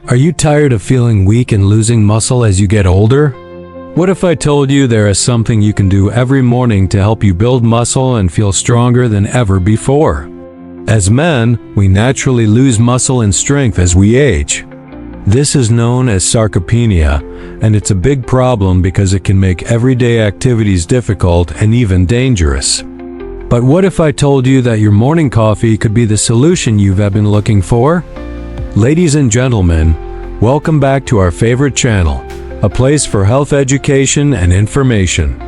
Are you tired of feeling weak and losing muscle as you get older? What if I told you there is something you can do every morning to help you build muscle and feel stronger than ever before? As men, we naturally lose muscle and strength as we age. This is known as sarcopenia, and it's a big problem because it can make everyday activities difficult and even dangerous. But what if I told you that your morning coffee could be the solution you've been looking for? Ladies and gentlemen, welcome back to our favorite channel, a place for health education and information.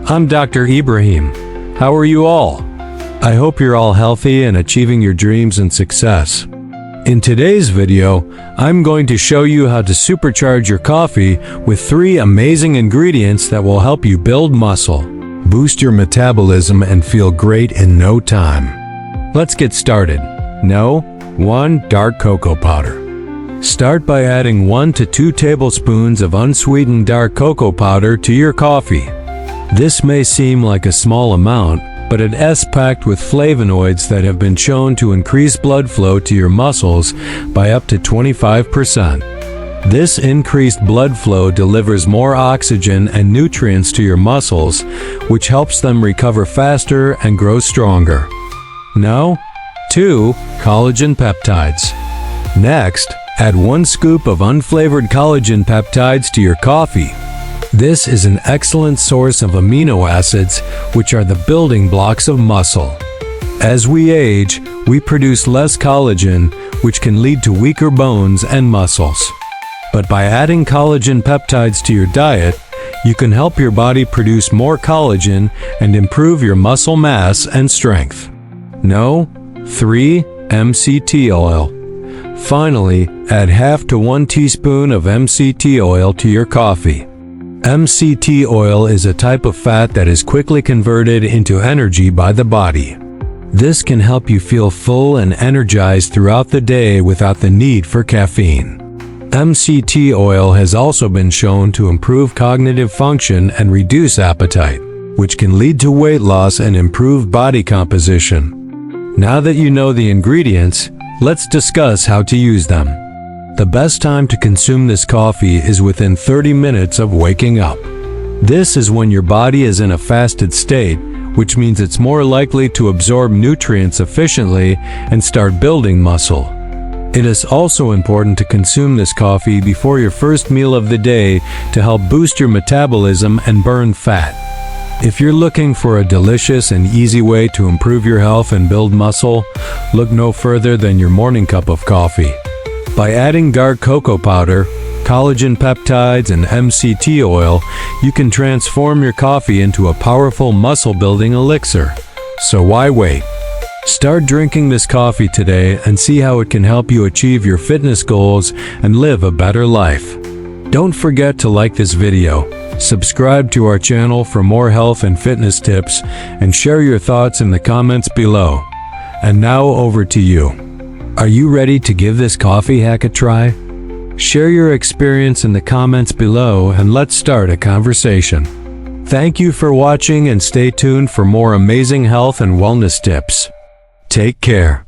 I'm Dr. Ibrahim. How are you all? I hope you're all healthy and achieving your dreams and success. In today's video, I'm going to show you how to supercharge your coffee with 3 amazing ingredients that will help you build muscle, boost your metabolism, and feel great in no time. Let's get started. 1. Dark cocoa powder. Start by adding 1 to 2 tablespoons of unsweetened dark cocoa powder to your coffee. This may seem like a small amount, but it is packed with flavonoids that have been shown to increase blood flow to your muscles by up to 25%. This increased blood flow delivers more oxygen and nutrients to your muscles, which helps them recover faster and grow stronger. 2. Collagen peptides. Next, add 1 scoop of unflavored collagen peptides to your coffee. This is an excellent source of amino acids, which are the building blocks of muscle. As we age, we produce less collagen, which can lead to weaker bones and muscles. But by adding collagen peptides to your diet, you can help your body produce more collagen and improve your muscle mass and strength. 3. MCT oil. Finally, add half to 1 teaspoon of MCT oil to your coffee. MCT oil is a type of fat that is quickly converted into energy by the body. This can help you feel full and energized throughout the day without the need for caffeine. MCT oil has also been shown to improve cognitive function and reduce appetite, which can lead to weight loss and improved body composition. Now that you know the ingredients, let's discuss how to use them. The best time to consume this coffee is within 30 minutes of waking up. This is when your body is in a fasted state, which means it's more likely to absorb nutrients efficiently and start building muscle. It is also important to consume this coffee before your first meal of the day to help boost your metabolism and burn fat. If you're looking for a delicious and easy way to improve your health and build muscle, look no further than your morning cup of coffee. By adding dark cocoa powder, collagen peptides, and MCT oil, you can transform your coffee into a powerful muscle-building elixir. So why wait? Start drinking this coffee today and see how it can help you achieve your fitness goals and live a better life. Don't forget to like this video, subscribe to our channel for more health and fitness tips, and share your thoughts in the comments below. And now over to you. Are you ready to give this coffee hack a try? Share your experience in the comments below and let's start a conversation. Thank you for watching and stay tuned for more amazing health and wellness tips. Take care.